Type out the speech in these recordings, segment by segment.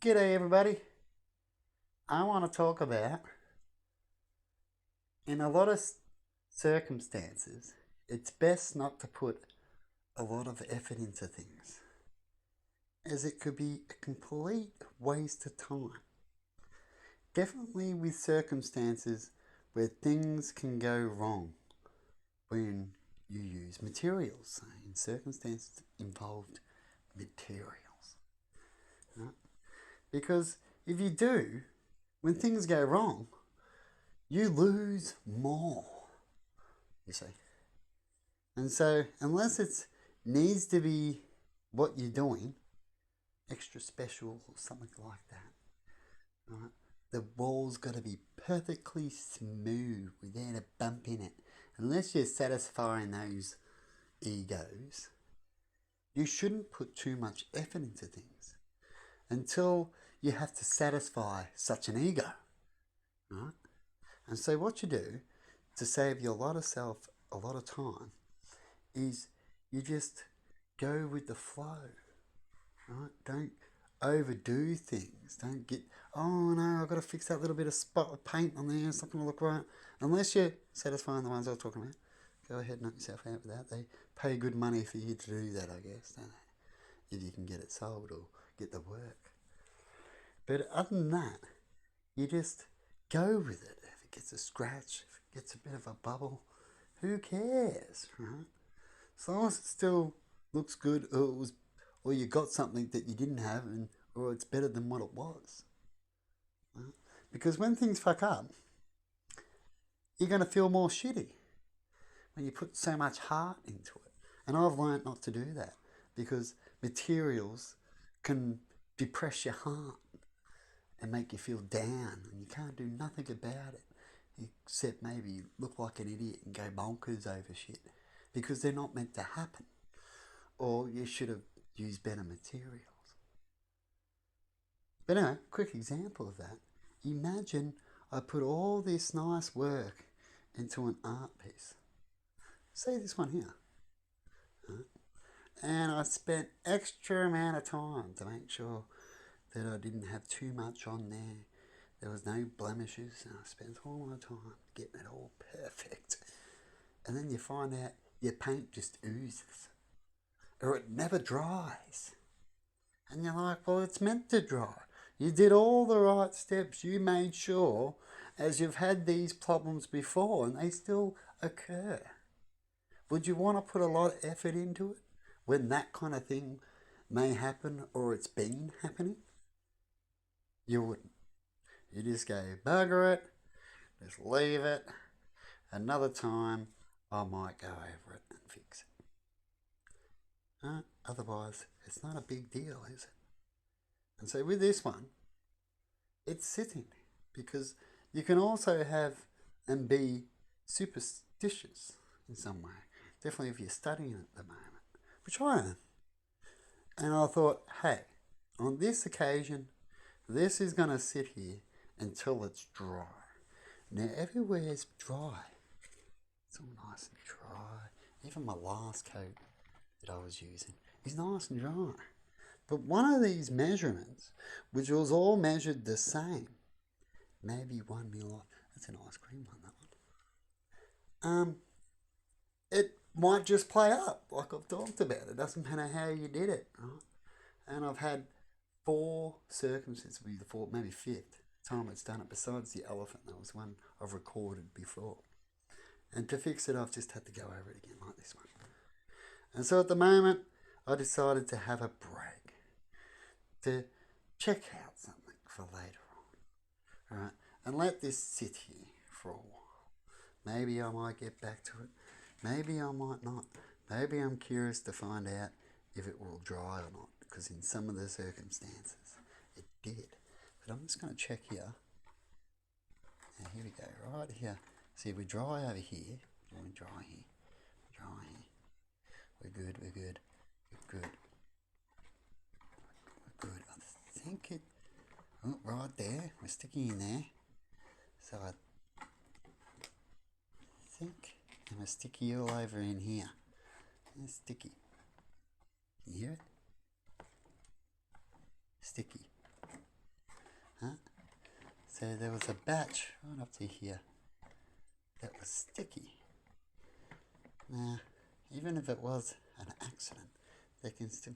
G'day everybody. I want to talk about, in a lot of circumstances, it's best not to put a lot of effort into things, as it could be a complete waste of time. Definitely with circumstances where things can go wrong when you use materials. So in circumstances involved materials. Right? Because if you do, when things go wrong, you lose more, you see. And so, unless it needs to be what you're doing, extra special or something like that, right? The wall's got to be perfectly smooth without a bump in it. Unless you're satisfying those egos, you shouldn't put too much effort into things until you have to satisfy such an ego, right? And so what you do to save you a lot of a lot of time is you just go with the flow, right? Don't overdo things. Don't get, oh no, I've got to fix that little bit of spot of paint on there. It's not going to look right. Unless you're satisfying the ones I was talking about. Go ahead and knock yourself out with that. They pay good money for you to do that, I guess, don't they? If you can get it sold or get the work. But other than that, you just go with it. If it gets a scratch, if it gets a bit of a bubble, who cares, right? As long as it still looks good, or you got something that you didn't have, or it's better than what it was. Right? Because when things fuck up, you're going to feel more shitty when you put so much heart into it. And I've learned not to do that because materials can depress your heart and make you feel down, and you can't do nothing about it except maybe look like an idiot and go bonkers over shit because they're not meant to happen. Or you should have used better materials. But anyway, quick example of that. Imagine I put all this nice work into an art piece. Say this one here. Right? And I spent extra amount of time to make sure that I didn't have too much on there. There was no blemishes, and I spent all my time getting it all perfect. And then you find out your paint just oozes, or it never dries. And you're like, well, it's meant to dry. You did all the right steps. You made sure, as you've had these problems before, and they still occur. Would you want to put a lot of effort into it when that kind of thing may happen, or it's been happening? You wouldn't. You just go, bugger it, just leave it. Another time, I might go over it and fix it. Otherwise, it's not a big deal, is it? And so with this one, it's sitting because you can also have and be superstitious in some way. Definitely if you're studying at the moment, which I am. And I thought, hey, on this occasion, this is going to sit here until it's dry. Now, everywhere's dry. It's all nice and dry. Even my last coat that I was using is nice and dry. But one of these measurements, which was all measured the same, maybe 1 mil off. That's an ice cream one, that one. It might just play up like I've talked about. It doesn't matter how you did it, right? And I've had 4 circumstances, be the 4th, maybe 5th time it's done it, besides the elephant. That was one I've recorded before. And to fix it, I've just had to go over it again like this one. And so at the moment, I decided to have a break, to check out something for later on, right? And let this sit here for a while. Maybe I might get back to it. Maybe I might not. Maybe I'm curious to find out if it will dry or not, because in some of the circumstances it did. But I'm just going to check here. Now here we go, right here. See, we dry over here. We dry here. Dry here. We're good, we're good. We're good. We're good. I think it... Oh, right there. We're sticking in there. So I think I'm a sticky all over in here. It's sticky. Can you hear it? Sticky. So there was a batch right up to here that was sticky. Now, even if it was an accident, there can still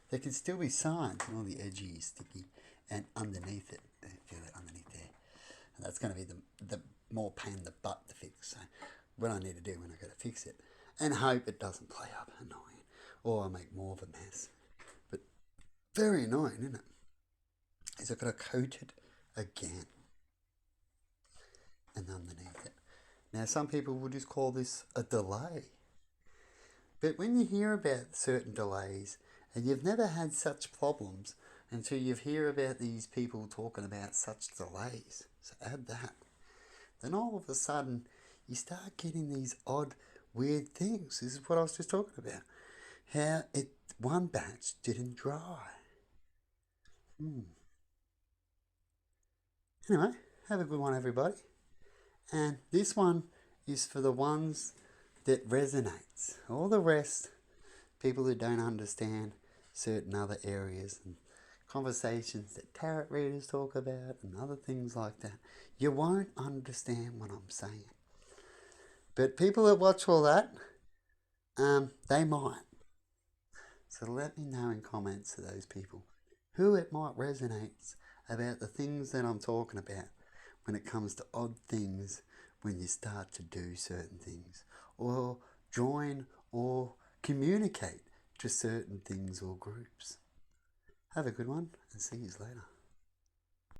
there can still be signs and all the edgy, sticky, and underneath it. Feel it underneath there, and that's going to be the more pain in the butt to fix. So, what I need to do when I go to fix it, and hope it doesn't play up annoying, or I make more of a mess. But very annoying, isn't it? Is I've got to coat it again and underneath it. Now, some people will just call this a delay. But when you hear about certain delays and you've never had such problems until you hear about these people talking about such delays, so add that, then all of a sudden you start getting these odd, weird things. This is what I was just talking about. How one batch didn't dry. Anyway, have a good one, everybody. And this one is for the ones that resonates. All the rest, people who don't understand certain other areas and conversations that tarot readers talk about and other things like that, you won't understand what I'm saying. But people that watch all that, they might. So let me know in comments to those people who it might resonate about the things that I'm talking about when it comes to odd things when you start to do certain things or join or communicate to certain things or groups. Have a good one and see you later.